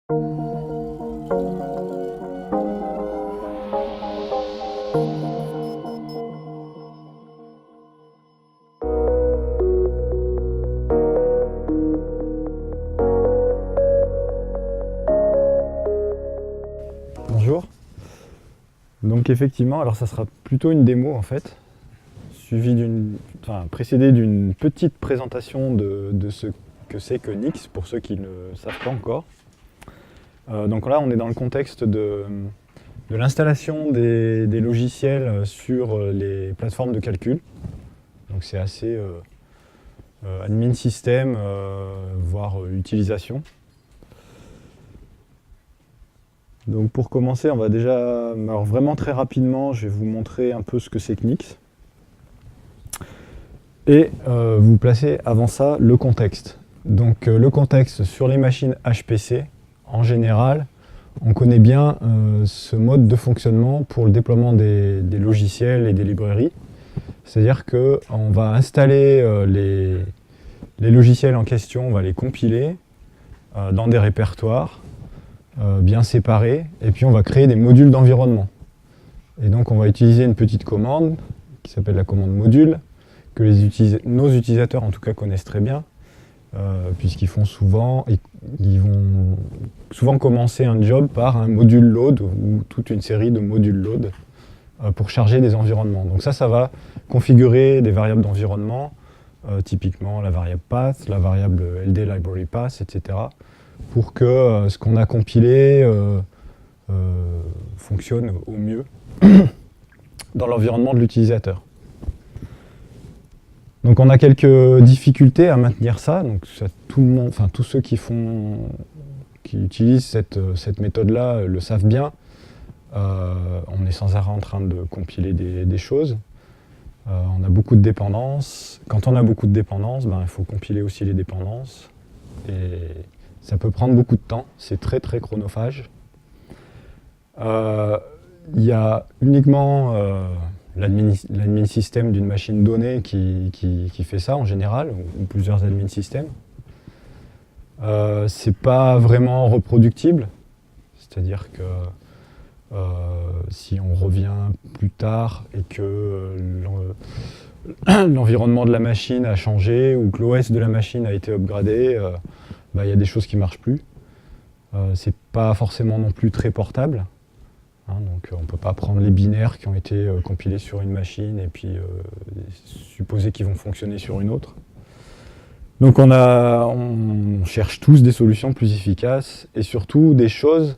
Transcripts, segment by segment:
Bonjour. Donc effectivement, alors ça sera plutôt une démo en fait, précédée d'une petite présentation de ce que c'est que Nix, pour ceux qui ne savent pas encore. Donc là, on est dans le contexte de l'installation des logiciels sur les plateformes de calcul. Donc c'est assez admin système, voire utilisation. Donc pour commencer, on va déjà, alors vraiment très rapidement, je vais vous montrer un peu ce que c'est que Nix. Et vous placez avant ça le contexte. Donc le contexte sur les machines HPC, en général, on connaît bien ce mode de fonctionnement pour le déploiement des logiciels et des librairies. C'est-à-dire qu'on va installer les logiciels en question, on va les compiler dans des répertoires bien séparés, et puis on va créer des modules d'environnement. Et donc on va utiliser une petite commande qui s'appelle la commande module, que nos utilisateurs en tout cas connaissent très bien, puisqu'ils vont souvent commencer un job par un module load ou toute une série de modules load pour charger des environnements. Donc ça va configurer des variables d'environnement, typiquement la variable path, la variable LD library path, etc. pour que ce qu'on a compilé fonctionne au mieux dans l'environnement de l'utilisateur. Donc on a quelques difficultés à maintenir ça. Donc tous ceux qui utilisent cette méthode-là le savent bien. On est sans arrêt en train de compiler des choses. On a beaucoup de dépendances. Quand on a beaucoup de dépendances, il faut compiler aussi les dépendances. Et ça peut prendre beaucoup de temps. C'est très très chronophage. Il y a uniquement l'admin système d'une machine donnée qui fait ça en général, ou plusieurs admin systèmes. C'est pas vraiment reproductible, c'est-à-dire que si on revient plus tard et que l'environnement de la machine a changé ou que l'OS de la machine a été upgradé, y a des choses qui ne marchent plus. C'est pas forcément non plus très portable. Donc on ne peut pas prendre les binaires qui ont été compilés sur une machine et puis supposer qu'ils vont fonctionner sur une autre. Donc on cherche tous des solutions plus efficaces et surtout des choses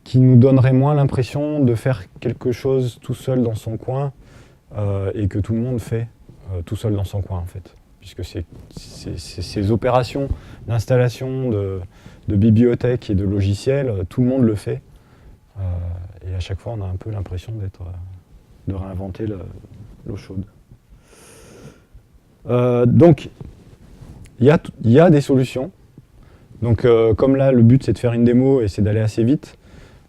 qui nous donneraient moins l'impression de faire quelque chose tout seul dans son coin et que tout le monde fait tout seul dans son coin en fait. Puisque ces opérations d'installation de bibliothèques et de logiciels, tout le monde le fait. Et à chaque fois, on a un peu l'impression de réinventer l'eau chaude. Donc, il y a des solutions. Donc, comme là, le but, c'est de faire une démo et c'est d'aller assez vite,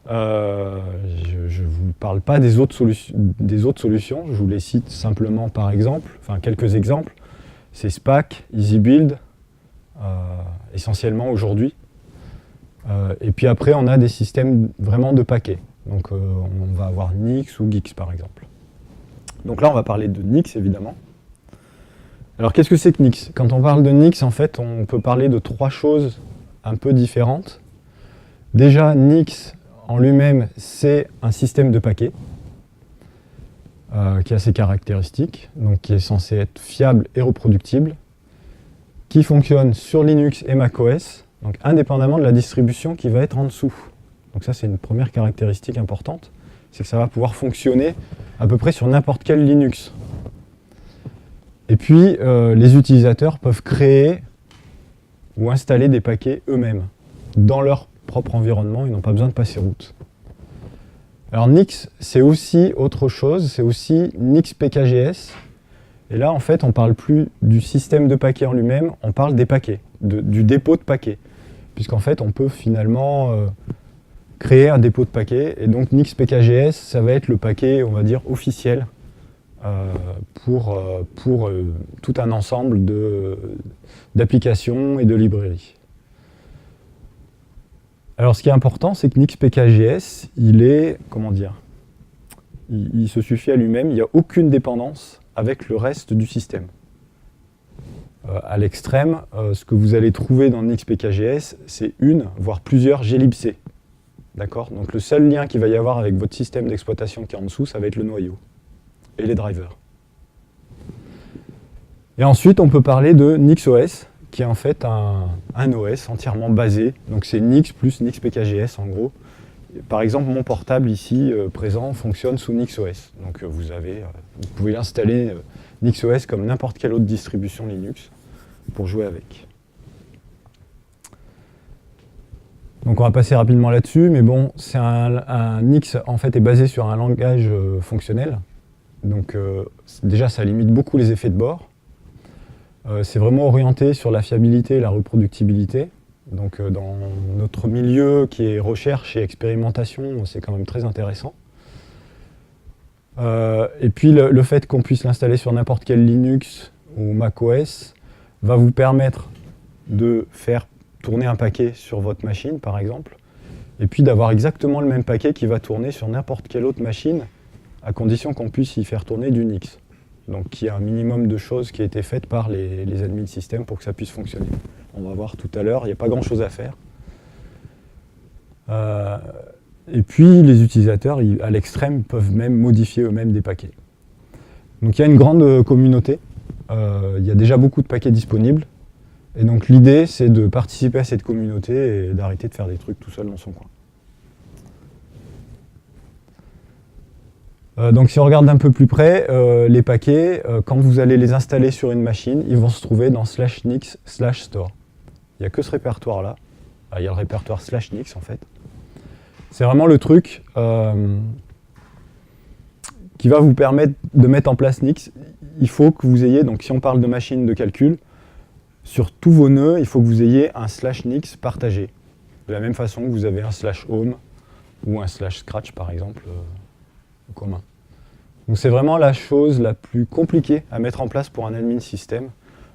je ne vous parle pas des autres solutions. Je vous les cite simplement par exemple, quelques exemples. C'est SPAC, EasyBuild, essentiellement aujourd'hui. Et puis après, on a des systèmes vraiment de paquets. Donc on va avoir Nix ou Gix par exemple. Donc là, on va parler de Nix évidemment. Alors qu'est-ce que c'est que Nix? Quand on parle de Nix, en fait, on peut parler de trois choses un peu différentes. Déjà, Nix en lui-même, c'est un système de paquets qui a ses caractéristiques, donc qui est censé être fiable et reproductible, qui fonctionne sur Linux et macOS, donc indépendamment de la distribution qui va être en dessous. Donc ça, c'est une première caractéristique importante, c'est que ça va pouvoir fonctionner à peu près sur n'importe quel Linux. Et puis, les utilisateurs peuvent créer ou installer des paquets eux-mêmes, dans leur propre environnement, ils n'ont pas besoin de passer route. Alors Nix, c'est aussi autre chose, c'est aussi Nix PKGS. Et là, en fait, on ne parle plus du système de paquets en lui-même, on parle des paquets, du dépôt de paquets. Puisqu'en fait, on peut finalement créer un dépôt de paquets. Et donc Nix PKGS, ça va être le paquet, on va dire, officiel pour tout un ensemble d'applications et de librairies. Alors ce qui est important, c'est que NixPKGS, il est, comment dire, il se suffit à lui-même, il n'y a aucune dépendance avec le reste du système. À l'extrême, ce que vous allez trouver dans NixPKGS, c'est une, voire plusieurs glibc. D'accord ? Donc le seul lien qu'il va y avoir avec votre système d'exploitation qui est en dessous, ça va être le noyau et les drivers. Et ensuite, on peut parler de NixOS, qui est en fait un OS entièrement basé. Donc c'est Nix plus NixPKGS en gros. Par exemple, mon portable ici présent fonctionne sous NixOS. Donc vous pouvez installer NixOS comme n'importe quelle autre distribution Linux pour jouer avec. Donc on va passer rapidement là-dessus, mais bon, c'est un Nix en fait est basé sur un langage fonctionnel. Donc déjà ça limite beaucoup les effets de bord. C'est vraiment orienté sur la fiabilité et la reproductibilité. Donc dans notre milieu qui est recherche et expérimentation, c'est quand même très intéressant. Et puis le fait qu'on puisse l'installer sur n'importe quel Linux ou macOS va vous permettre de faire tourner un paquet sur votre machine par exemple, et puis d'avoir exactement le même paquet qui va tourner sur n'importe quelle autre machine, à condition qu'on puisse y faire tourner du Nix. Donc il y a un minimum de choses qui a été faites par les admins système pour que ça puisse fonctionner. On va voir tout à l'heure, il n'y a pas grand chose à faire. Et puis les utilisateurs, à l'extrême, peuvent même modifier eux-mêmes des paquets. Donc il y a une grande communauté, il y a déjà beaucoup de paquets disponibles. Et donc l'idée, c'est de participer à cette communauté et d'arrêter de faire des trucs tout seul dans son coin. Donc si on regarde d'un peu plus près, les paquets, quand vous allez les installer sur une machine, ils vont se trouver dans /nix/store. Il n'y a que ce répertoire-là. Il y a le répertoire /nix en fait. C'est vraiment le truc qui va vous permettre de mettre en place Nix. Il faut que vous ayez, donc si on parle de machine de calcul, sur tous vos nœuds, il faut que vous ayez un /nix partagé. De la même façon que vous avez un /home ou un /scratch par exemple. Commun. Donc c'est vraiment la chose la plus compliquée à mettre en place pour un admin système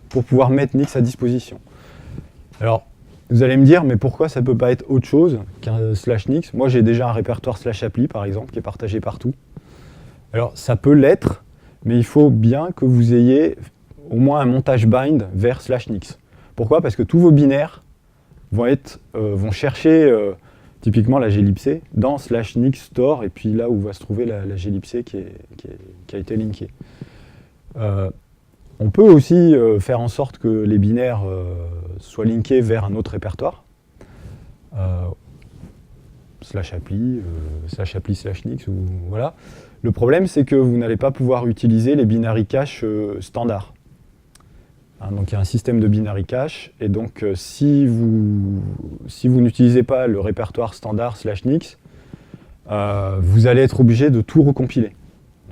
pour pouvoir mettre Nix à disposition. Alors, vous allez me dire, mais pourquoi ça ne peut pas être autre chose qu'un /nix? Moi j'ai déjà un répertoire /appli par exemple qui est partagé partout. Alors ça peut l'être, mais il faut bien que vous ayez au moins un montage bind vers /nix. Pourquoi? Parce que tous vos binaires vont chercher typiquement la glibc dans /nix store, et puis là où va se trouver la glibc qui a été linkée. On peut aussi faire en sorte que les binaires soient linkés vers un autre répertoire, /appli, /nix, ou voilà. Le problème, c'est que vous n'allez pas pouvoir utiliser les binary cache standards. Donc il y a un système de binary cache, et donc si vous n'utilisez pas le répertoire standard /nix, vous allez être obligé de tout recompiler,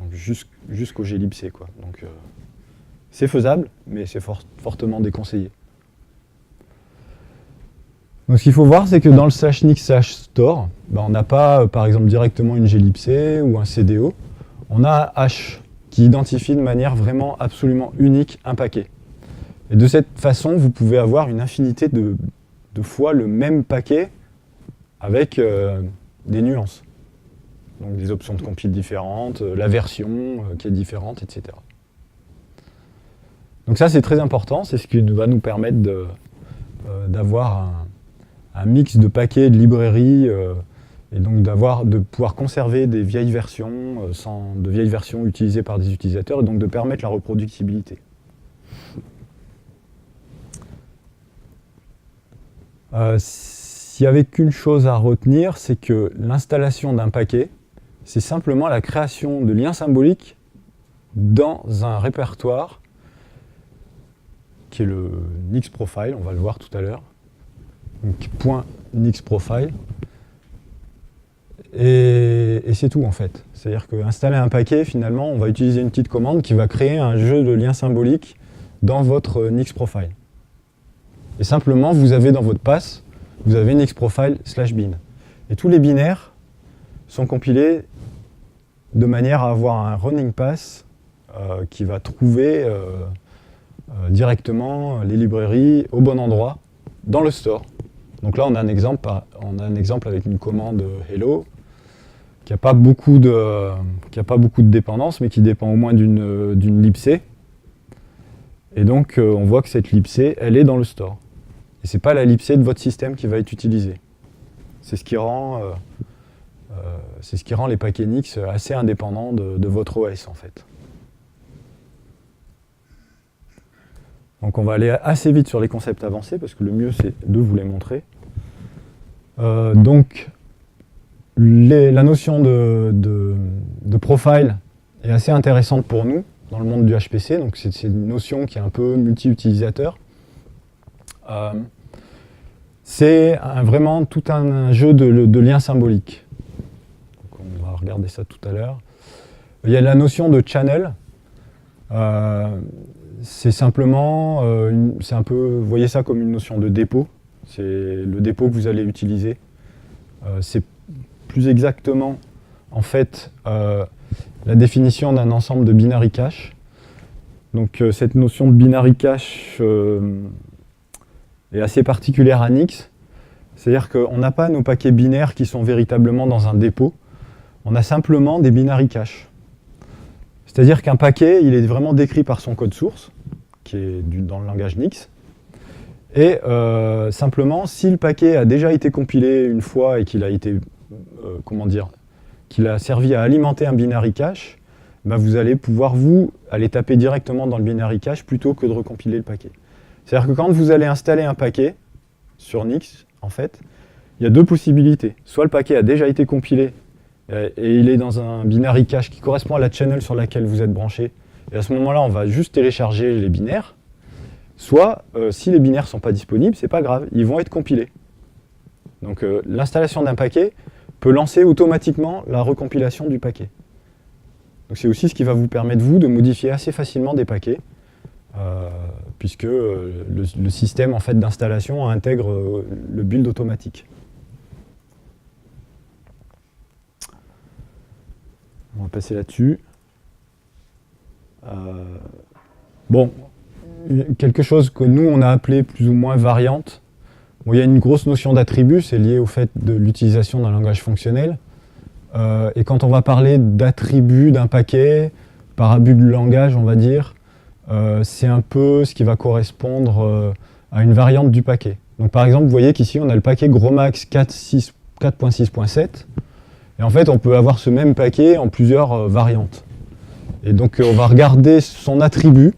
donc jusqu'au glibc, quoi. Donc c'est faisable, mais c'est fortement déconseillé. Donc ce qu'il faut voir, c'est que dans le /nix/store, on n'a pas par exemple directement une glibc ou un CDO, on a un hash qui identifie de manière vraiment absolument unique un paquet. Et de cette façon, vous pouvez avoir une infinité de fois le même paquet avec des nuances. Donc des options de compile différentes, la version qui est différente, etc. Donc ça, c'est très important, c'est ce qui va nous permettre d'avoir un mix de paquets, de librairies, et donc de pouvoir conserver des vieilles versions, de vieilles versions utilisées par des utilisateurs, et donc de permettre la reproductibilité. S'il n'y avait qu'une chose à retenir, c'est que l'installation d'un paquet, c'est simplement la création de liens symboliques dans un répertoire qui est le nixprofile, on va le voir tout à l'heure, donc .nixprofile, et c'est tout en fait. C'est-à-dire qu'installer un paquet, finalement, on va utiliser une petite commande qui va créer un jeu de liens symboliques dans votre nixprofile. Et simplement, vous avez dans votre pass, vous avez nixprofile /bin. Et tous les binaires sont compilés de manière à avoir un running pass qui va trouver directement les librairies au bon endroit dans le store. Donc là, on a un exemple avec une commande Hello qui n'a pas beaucoup de dépendance, mais qui dépend au moins d'une libc. Et donc, on voit que cette libc, elle est dans le store. Et ce n'est pas la libc de votre système qui va être utilisée. C'est ce qui rend les paquets Nix assez indépendants de votre OS, en fait. Donc on va aller assez vite sur les concepts avancés, parce que le mieux, c'est de vous les montrer. Donc, la notion de profile est assez intéressante pour nous dans le monde du HPC. Donc c'est une notion qui est un peu multi-utilisateur. C'est vraiment tout un jeu de liens symboliques. Donc on va regarder ça tout à l'heure. Il y a la notion de channel. C'est simplement, c'est un peu, vous voyez ça comme une notion de dépôt. C'est le dépôt que vous allez utiliser. C'est plus exactement, en fait, la définition d'un ensemble de binary cache. Donc cette notion de binary cache est assez particulière à Nix. C'est-à-dire qu'on n'a pas nos paquets binaires qui sont véritablement dans un dépôt. On a simplement des binary caches. C'est-à-dire qu'un paquet, il est vraiment décrit par son code source, qui est dans le langage Nix. Et simplement, si le paquet a déjà été compilé une fois et qu'il a été, qu'il a servi à alimenter un binary cache, ben vous allez pouvoir, aller taper directement dans le binary cache plutôt que de recompiler le paquet. C'est-à-dire que quand vous allez installer un paquet sur Nix, en fait, il y a deux possibilités. Soit le paquet a déjà été compilé et il est dans un binary cache qui correspond à la channel sur laquelle vous êtes branché. Et à ce moment-là, on va juste télécharger les binaires. Soit, si les binaires ne sont pas disponibles, c'est pas grave, ils vont être compilés. Donc l'installation d'un paquet peut lancer automatiquement la recompilation du paquet. Donc c'est aussi ce qui va vous permettre, vous, de modifier assez facilement des paquets, puisque le système en fait, d'installation intègre le build automatique. On va passer là-dessus. Bon, quelque chose que nous, on a appelé plus ou moins variante. Bon, il y a une grosse notion d'attribut, c'est lié au fait de l'utilisation d'un langage fonctionnel. Et quand on va parler d'attribut d'un paquet, par abus de langage, on va dire, c'est un peu ce qui va correspondre à une variante du paquet. Donc par exemple, vous voyez qu'ici, on a le paquet GROMACS 4.6.7. Et en fait, on peut avoir ce même paquet en plusieurs variantes. Et donc, on va regarder son attribut.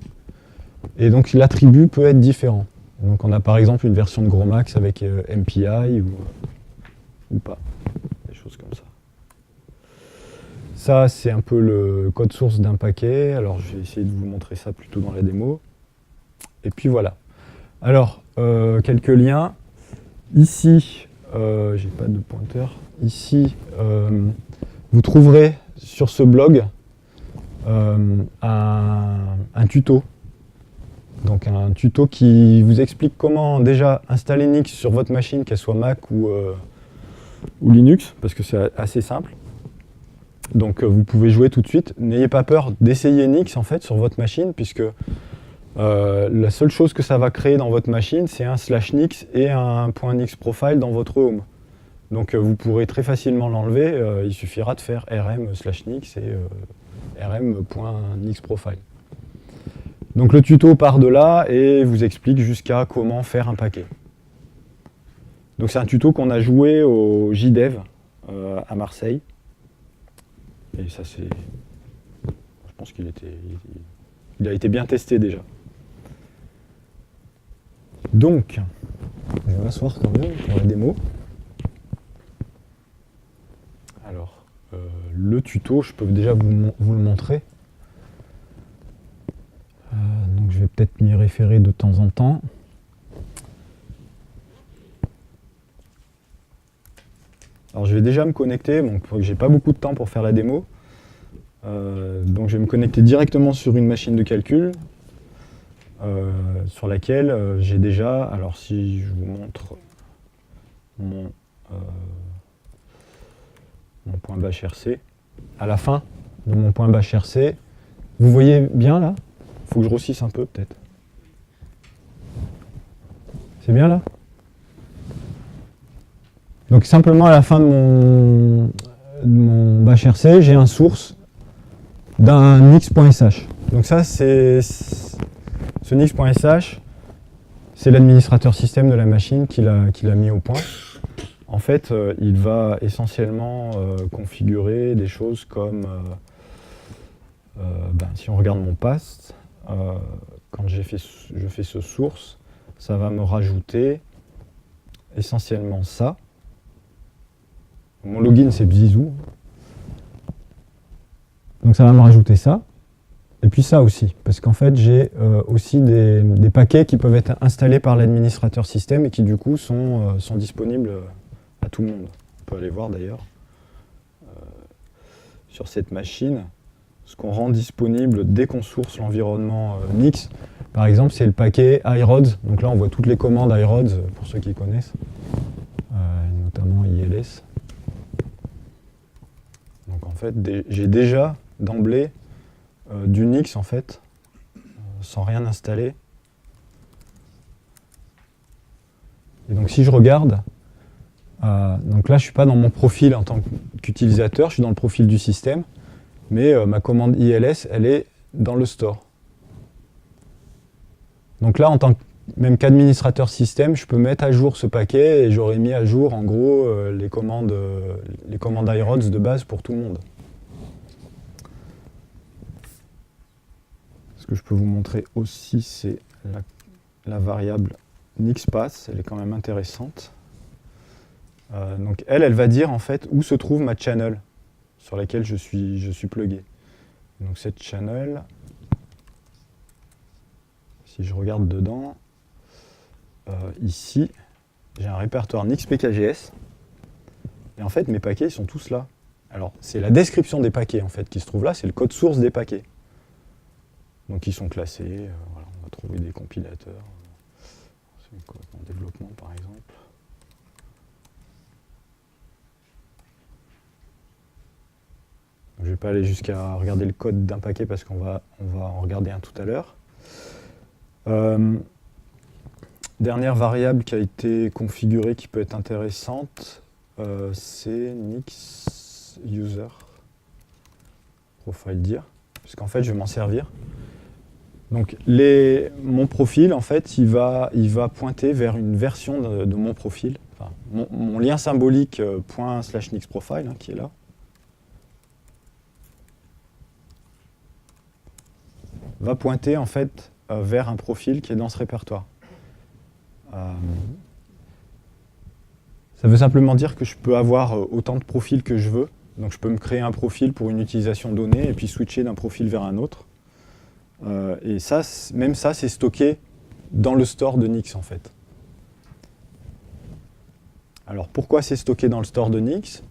Et donc, l'attribut peut être différent. Donc, on a par exemple une version de GROMACS avec MPI ou pas. Des choses comme ça. Ça, c'est un peu le code source d'un paquet. Alors, je vais essayer de vous montrer ça plutôt dans la démo. Et puis, voilà. Alors, quelques liens. Ici, j'ai pas de pointeur. Ici, vous trouverez sur ce blog un tuto. Donc un tuto qui vous explique comment déjà installer Nix sur votre machine, qu'elle soit Mac ou Linux, parce que c'est assez simple. Donc vous pouvez jouer tout de suite. N'ayez pas peur d'essayer Nix en fait sur votre machine, puisque la seule chose que ça va créer dans votre machine, c'est un /nix et un .nix profile dans votre home. Donc vous pourrez très facilement l'enlever, il suffira de faire rm/nix et rm.nixprofile. Donc le tuto part de là et vous explique jusqu'à comment faire un paquet. Donc c'est un tuto qu'on a joué au JDev à Marseille. Et ça c'est... Je pense qu'il a été bien testé déjà. Donc, je vais m'asseoir quand même pour la démo. Alors, le tuto, je peux déjà vous le montrer. Donc je vais peut-être m'y référer de temps en temps. Alors je vais déjà me connecter, donc j'ai pas beaucoup de temps pour faire la démo. Donc je vais me connecter directement sur une machine de calcul sur laquelle j'ai déjà, alors si je vous montre mon point .bashrc, à la fin de mon point .bashrc, vous voyez bien là? Il faut que je grossisse un peu peut-être. C'est bien là? Donc simplement à la fin de mon bash RC, j'ai un source d'un nix.sh. Donc ça, ce nix.sh, c'est l'administrateur système de la machine qui l'a mis au point. En fait, il va essentiellement configurer des choses comme, si on regarde mon past, quand je fais ce source, ça va me rajouter essentiellement ça. Mon login, c'est Bzizou. Donc ça va me rajouter ça. Et puis ça aussi, parce qu'en fait, j'ai aussi des paquets qui peuvent être installés par l'administrateur système et qui du coup sont disponibles à tout le monde. On peut aller voir d'ailleurs sur cette machine ce qu'on rend disponible dès qu'on source l'environnement Nix. Par exemple, c'est le paquet iRods. Donc là, on voit toutes les commandes iRods, pour ceux qui connaissent, notamment ILS. Donc en fait, j'ai déjà d'emblée du Nix en fait, sans rien installer. Et donc si je regarde, donc là je suis pas dans mon profil en tant qu'utilisateur, je suis dans le profil du système, mais ma commande ILS, elle est dans le store. Donc là, en tant que même qu'administrateur système, je peux mettre à jour ce paquet et j'aurais mis à jour en gros les commandes iRods de base pour tout le monde. Ce que je peux vous montrer aussi, c'est la variable nixpath, elle est quand même intéressante. Donc elle va dire en fait où se trouve ma channel sur laquelle je suis plugué. Donc cette channel, si je regarde dedans, ici, j'ai un répertoire nix.pkgs et en fait mes paquets ils sont tous là. Alors c'est la description des paquets en fait qui se trouve là, c'est le code source des paquets. Donc ils sont classés, voilà, on va trouver des compilateurs, en développement par exemple. Je ne vais pas aller jusqu'à regarder le code d'un paquet parce qu'on va en regarder un tout à l'heure. Dernière variable qui a été configurée qui peut être intéressante, c'est nix user profile dir, puisqu'en fait je vais m'en servir. Donc mon profil en fait il va pointer vers une version de mon profil, enfin, mon lien symbolique ./nixprofile hein, qui est là. Va pointer en fait vers un profil qui est dans ce répertoire. Ça veut simplement dire que je peux avoir autant de profils que je veux. Donc je peux me créer un profil pour une utilisation donnée et puis switcher d'un profil vers un autre. Et ça, même ça, c'est stocké dans le store de Nix en fait. Alors pourquoi c'est stocké dans le store de Nix?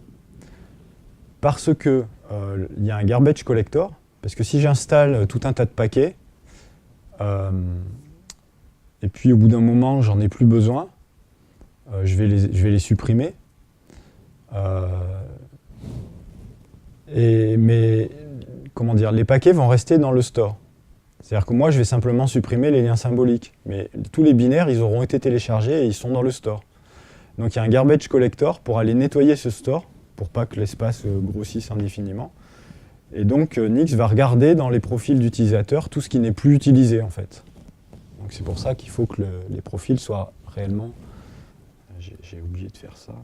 Parce que il y a un garbage collector. Parce que si j'installe tout un tas de paquets, et puis au bout d'un moment, j'en ai plus besoin, je vais les supprimer. Mais comment dire, les paquets vont rester dans le store. C'est-à-dire que moi, je vais simplement supprimer les liens symboliques. Mais tous les binaires, ils auront été téléchargés et ils sont dans le store. Donc il y a un garbage collector pour aller nettoyer ce store, pour pas que l'espace grossisse indéfiniment. Et donc Nix va regarder dans les profils d'utilisateurs tout ce qui n'est plus utilisé en fait. Donc c'est pour ça qu'il faut que les profils soient réellement... J'ai oublié de faire ça.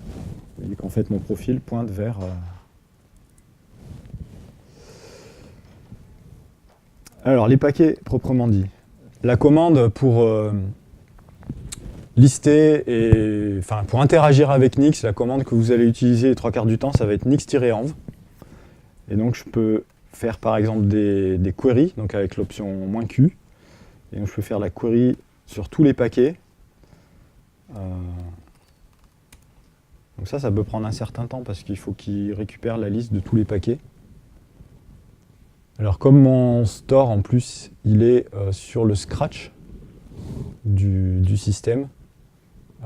Vous voyez qu'en fait mon profil pointe vers... Alors les paquets proprement dit. La commande pour lister et pour interagir avec Nix, la commande que vous allez utiliser les 3/4 du temps, ça va être nix-env. Et donc je peux faire par exemple des queries, donc avec l'option -q. Et donc je peux faire la query sur tous les paquets. Donc ça peut prendre un certain temps parce qu'il faut qu'il récupère la liste de tous les paquets. Alors comme mon store en plus il est sur le scratch du système,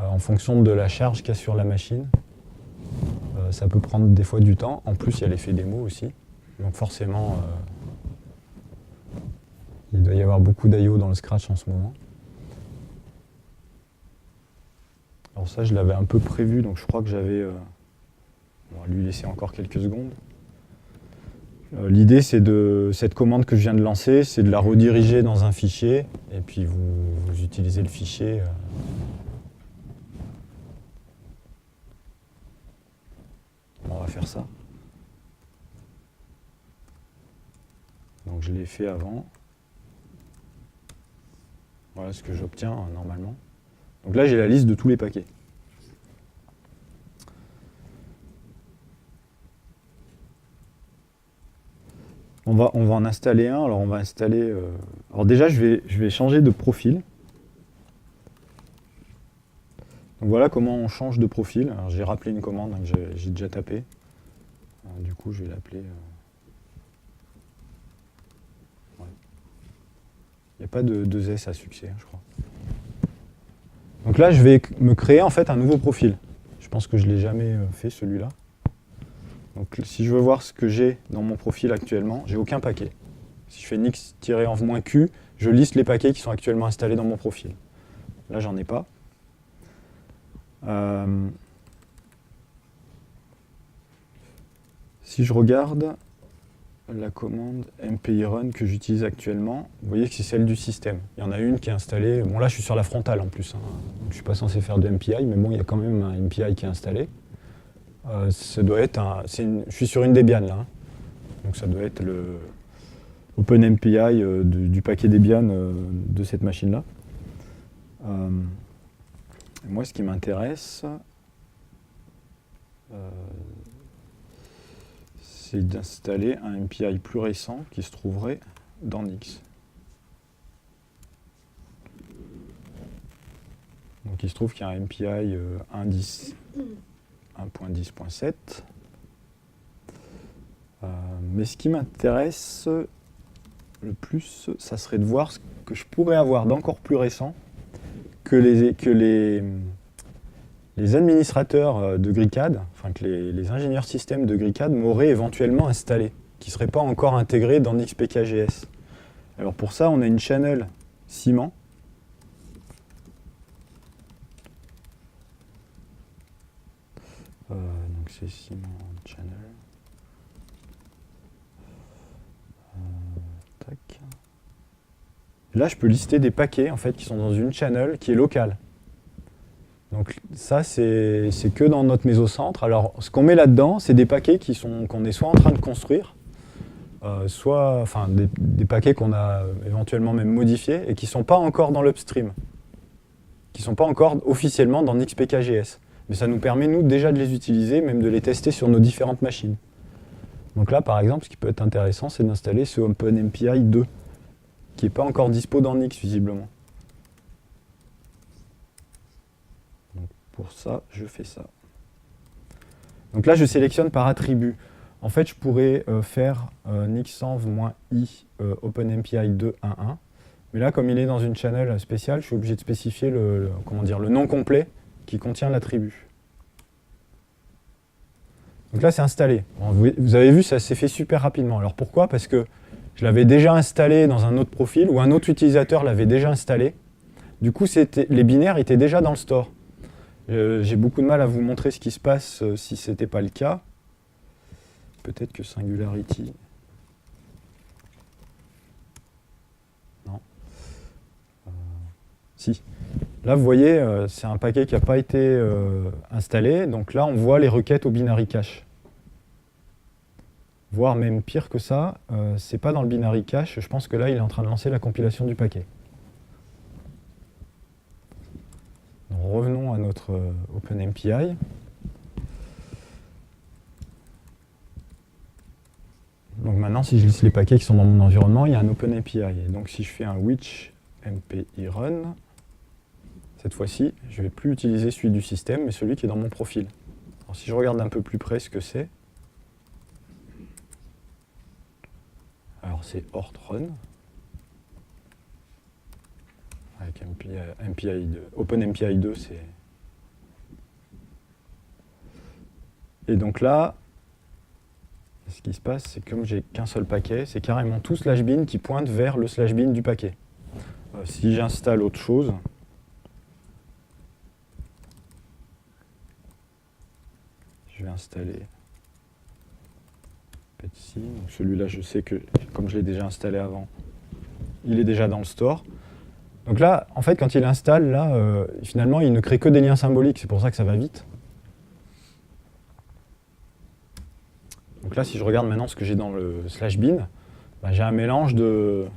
en fonction de la charge qu'il y a sur la machine, ça peut prendre des fois du temps. En plus il y a l'effet démo aussi, donc forcément il doit y avoir beaucoup d'IO dans le scratch en ce moment. ça, je l'avais un peu prévu, donc je crois que j'avais... on va lui laisser encore quelques secondes. L'idée, c'est de cette commande que je viens de lancer, c'est de la rediriger dans un fichier, et puis vous utilisez le fichier. On va faire ça. Donc je l'ai fait avant. Voilà ce que j'obtiens normalement. Donc là, j'ai la liste de tous les paquets. On va en installer un. Alors on va installer... Alors déjà, je vais changer de profil. Donc voilà comment on change de profil. Alors j'ai rappelé une commande que j'ai déjà tapée. Du coup, je vais l'appeler... Ouais. Il n'y a pas de 2S à succès, je crois. Donc là, je vais me créer en fait un nouveau profil. Je pense que je ne l'ai jamais fait celui-là. Donc si je veux voir ce que j'ai dans mon profil actuellement, j'ai aucun paquet. Si je fais nix-env-q, je liste les paquets qui sont actuellement installés dans mon profil. Là, j'en ai pas. Si je regarde la commande mpi run que j'utilise actuellement, vous voyez que c'est celle du système. Il y en a une qui est installée. Bon, là, je suis sur la frontale en plus. Hein. Donc, je ne suis pas censé faire de MPI, mais bon, il y a quand même un MPI qui est installé. Ça doit être je suis sur une Debian là. Hein. Donc, ça doit être le OpenMPI du paquet Debian de cette machine-là. Moi, ce qui m'intéresse, c'est d'installer un MPI plus récent qui se trouverait dans Nix. Donc il se trouve qu'il y a un MPI 1.10.7. Mais ce qui m'intéresse le plus, ça serait de voir ce que je pourrais avoir d'encore plus récent que les administrateurs de GRICAD, enfin que les ingénieurs système de GRICAD m'auraient éventuellement installé, qui ne seraient pas encore intégrés dans NixPKGS. Alors pour ça, on a une channel ciment. Donc c'est ciment channel. Tac. Là, je peux lister des paquets en fait qui sont dans une channel qui est locale. Donc ça, c'est que dans notre mésocentre. Alors, ce qu'on met là-dedans, c'est des paquets qu'on est soit en train de construire, soit des paquets qu'on a éventuellement même modifiés et qui ne sont pas encore dans l'upstream, qui ne sont pas encore officiellement dans NixPKGS. Mais ça nous permet, nous, déjà de les utiliser, même de les tester sur nos différentes machines. Donc là, par exemple, ce qui peut être intéressant, c'est d'installer ce OpenMPI 2, qui n'est pas encore dispo dans Nix, visiblement. Pour ça, je fais ça. Donc là, je sélectionne par attribut. En fait, je pourrais faire nixenv-i OpenMPI 2.1.1. Mais là, comme il est dans une channel spéciale, je suis obligé de spécifier le nom complet qui contient l'attribut. Donc là, c'est installé. Bon, vous avez vu, ça s'est fait super rapidement. Alors pourquoi? Parce que je l'avais déjà installé dans un autre profil, ou un autre utilisateur l'avait déjà installé. Du coup, les binaires étaient déjà dans le store. J'ai beaucoup de mal à vous montrer ce qui se passe si ce n'était pas le cas. Peut-être que Singularity... Non. Si. Là, vous voyez, c'est un paquet qui n'a pas été installé. Donc là, on voit les requêtes au binary cache. Voire même pire que ça, c'est pas dans le binary cache. Je pense que là, il est en train de lancer la compilation du paquet. Donc, revenons à notre OpenMPI. Donc maintenant, si je liste les paquets qui sont dans mon environnement, il y a un OpenMPI. Et donc si je fais un which MPI run, cette fois-ci, je ne vais plus utiliser celui du système, mais celui qui est dans mon profil. Alors si je regarde un peu plus près ce que c'est, alors c'est ort run, avec MPI 2. OpenMPI 2, c'est... Et donc là, ce qui se passe, c'est que comme j'ai qu'un seul paquet, c'est carrément tout /bin qui pointe vers le /bin du paquet. Si j'installe autre chose, je vais installer Petsy. Donc celui-là, je sais que, comme je l'ai déjà installé avant, il est déjà dans le store. Donc là, en fait, quand il installe, là, finalement, il ne crée que des liens symboliques. C'est pour ça que ça va vite. Donc là, si je regarde maintenant ce que j'ai dans le /bin, bah, j'ai un mélange de...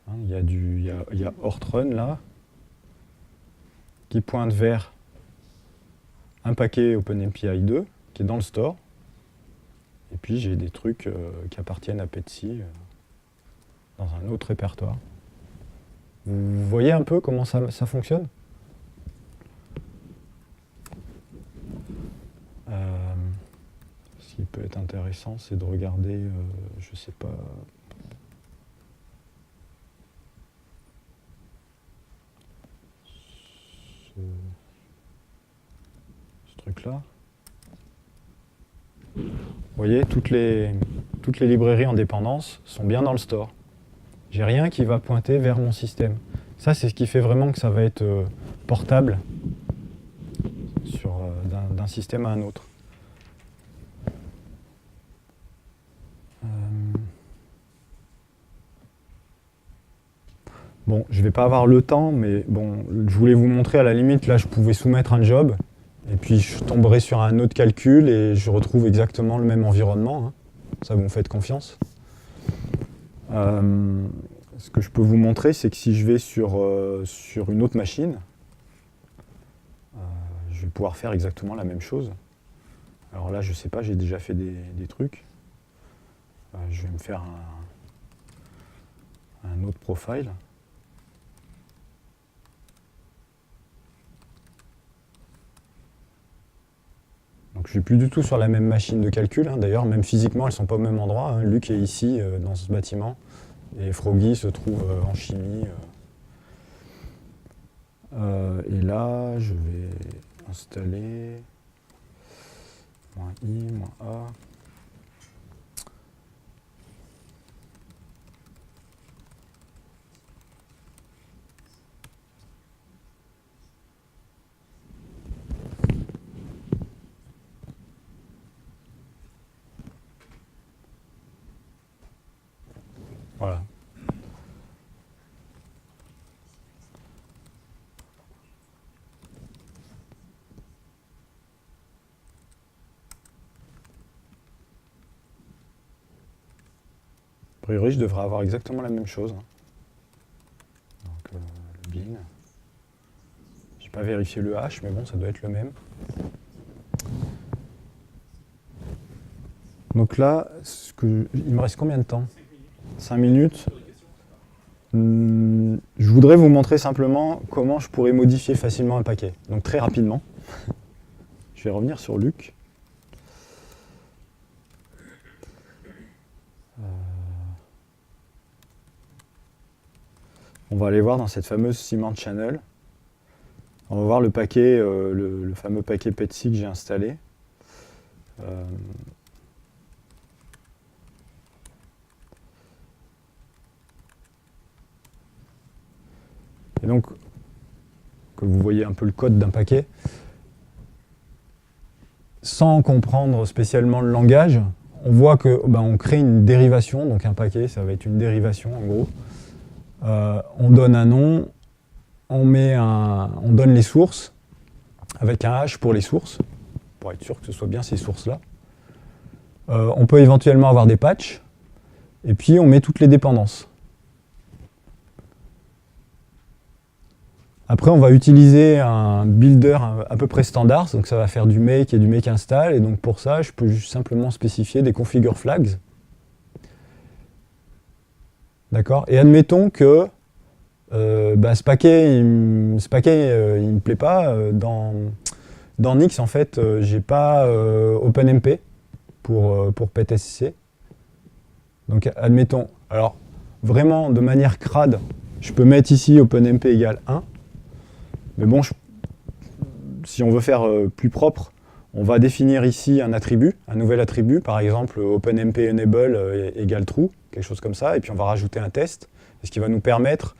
hein, il y a Hortrun là, qui pointe vers un paquet OpenMPI 2 qui est dans le store. Et puis j'ai des trucs qui appartiennent à Petsy dans un autre répertoire. Vous voyez un peu comment ça fonctionne? Ce qui peut être intéressant, c'est de regarder, je sais pas... ce truc-là. Vous voyez, toutes les librairies en dépendance sont bien dans le store. J'ai rien qui va pointer vers mon système. Ça, c'est ce qui fait vraiment que ça va être portable d'un système à un autre. Bon, je ne vais pas avoir le temps, mais bon, je voulais vous montrer, à la limite, là, je pouvais soumettre un job, et puis je tomberai sur un autre calcul, et je retrouve exactement le même environnement. Hein. Ça, vous me faites confiance. Ce que je peux vous montrer, c'est que si je vais sur une autre machine, je vais pouvoir faire exactement la même chose. Alors là, je ne sais pas, j'ai déjà fait des trucs. Je vais me faire un autre profile. Donc je ne suis plus du tout sur la même machine de calcul. Hein. D'ailleurs, même physiquement, elles ne sont pas au même endroit. Hein. Luc est ici, dans ce bâtiment, et Froggy se trouve en chimie. Et là, je vais installer -i, -a. Voilà. A priori, je devrais avoir exactement la même chose. Donc, le bin. Je n'ai pas vérifié le hash, mais bon, ça doit être le même. Donc là, il me reste combien de temps? 5 minutes. Je voudrais vous montrer simplement comment je pourrais modifier facilement un paquet. Donc très rapidement. Je vais revenir sur Luc. On va aller voir dans cette fameuse Cement Channel. On va voir le paquet, le fameux paquet Petsy que j'ai installé. Et donc, que vous voyez un peu le code d'un paquet, sans comprendre spécialement le langage, on voit que on crée une dérivation, donc un paquet, ça va être une dérivation en gros. On donne un nom, on donne les sources, avec un hash pour les sources, pour être sûr que ce soit bien ces sources-là. On peut éventuellement avoir des patchs, et puis on met toutes les dépendances. Après, on va utiliser un builder à peu près standard, donc ça va faire du make et du make install, et donc pour ça, je peux juste simplement spécifier des configure flags. D'accord? Et admettons que ce paquet, il me plaît pas. Dans Nix, en fait, j'ai pas OpenMP pour PET-SCC. Donc, admettons, alors vraiment de manière crade, je peux mettre ici OpenMP égale 1. Mais bon, si on veut faire plus propre, on va définir ici un attribut, un nouvel attribut, par exemple OpenMP enable égale true, quelque chose comme ça, et puis on va rajouter un test, ce qui va nous permettre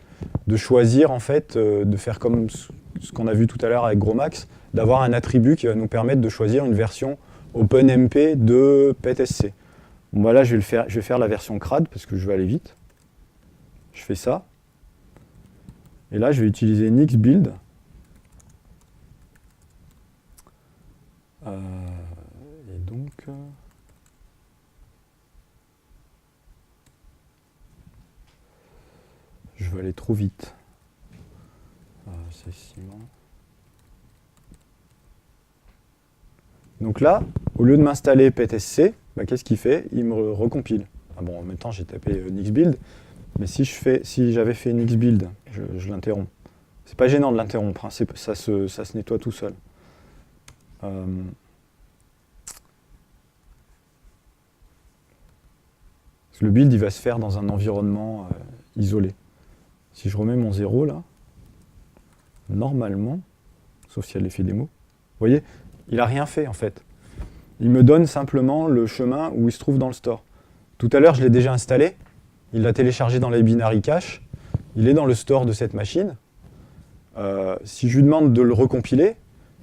de choisir, en fait, de faire comme ce qu'on a vu tout à l'heure avec GrowMax, d'avoir un attribut qui va nous permettre de choisir une version OpenMP de PETSC. Bon, bah là, je vais faire la version CRAD parce que je vais aller vite. Je fais ça. Et là, je vais utiliser nixbuild. Et donc... je vais aller trop vite. C'est ciment. Donc là, au lieu de m'installer PETSC, bah, qu'est-ce qu'il fait? Il me recompile. Ah bon, en même temps, j'ai tapé nixbuild, mais si j'avais fait nixbuild, je l'interromps. C'est pas gênant de l'interrompre, hein, ça se nettoie tout seul. Le build, il va se faire dans un environnement isolé. Si je remets mon 0 là, normalement, sauf s'il y a l'effet démo, vous voyez, il n'a rien fait en fait. Il me donne simplement le chemin où il se trouve dans le store. Tout à l'heure, je l'ai déjà installé, il l'a téléchargé dans les binary cache, il est dans le store de cette machine. Si je lui demande de le recompiler,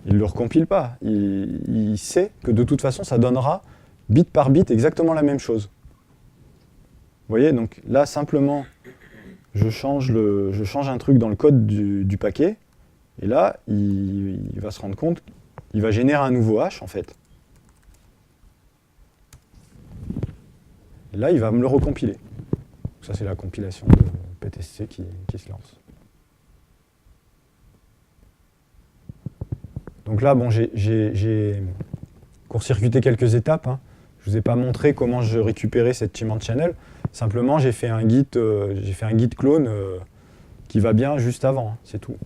il ne le recompile pas. Il sait que de toute façon, ça donnera bit par bit exactement la même chose. Vous voyez, donc là, simplement, je change un truc dans le code du paquet, et là, il va se rendre compte, il va générer un nouveau hash, en fait. Et là, il va me le recompiler. Ça, c'est la compilation de PETSC qui se lance. Donc là, bon, j'ai court-circuité quelques étapes. Hein. Je ne vous ai pas montré comment je récupérais cette Chimant Channel. Simplement, j'ai fait un git clone qui va bien juste avant, hein, c'est tout.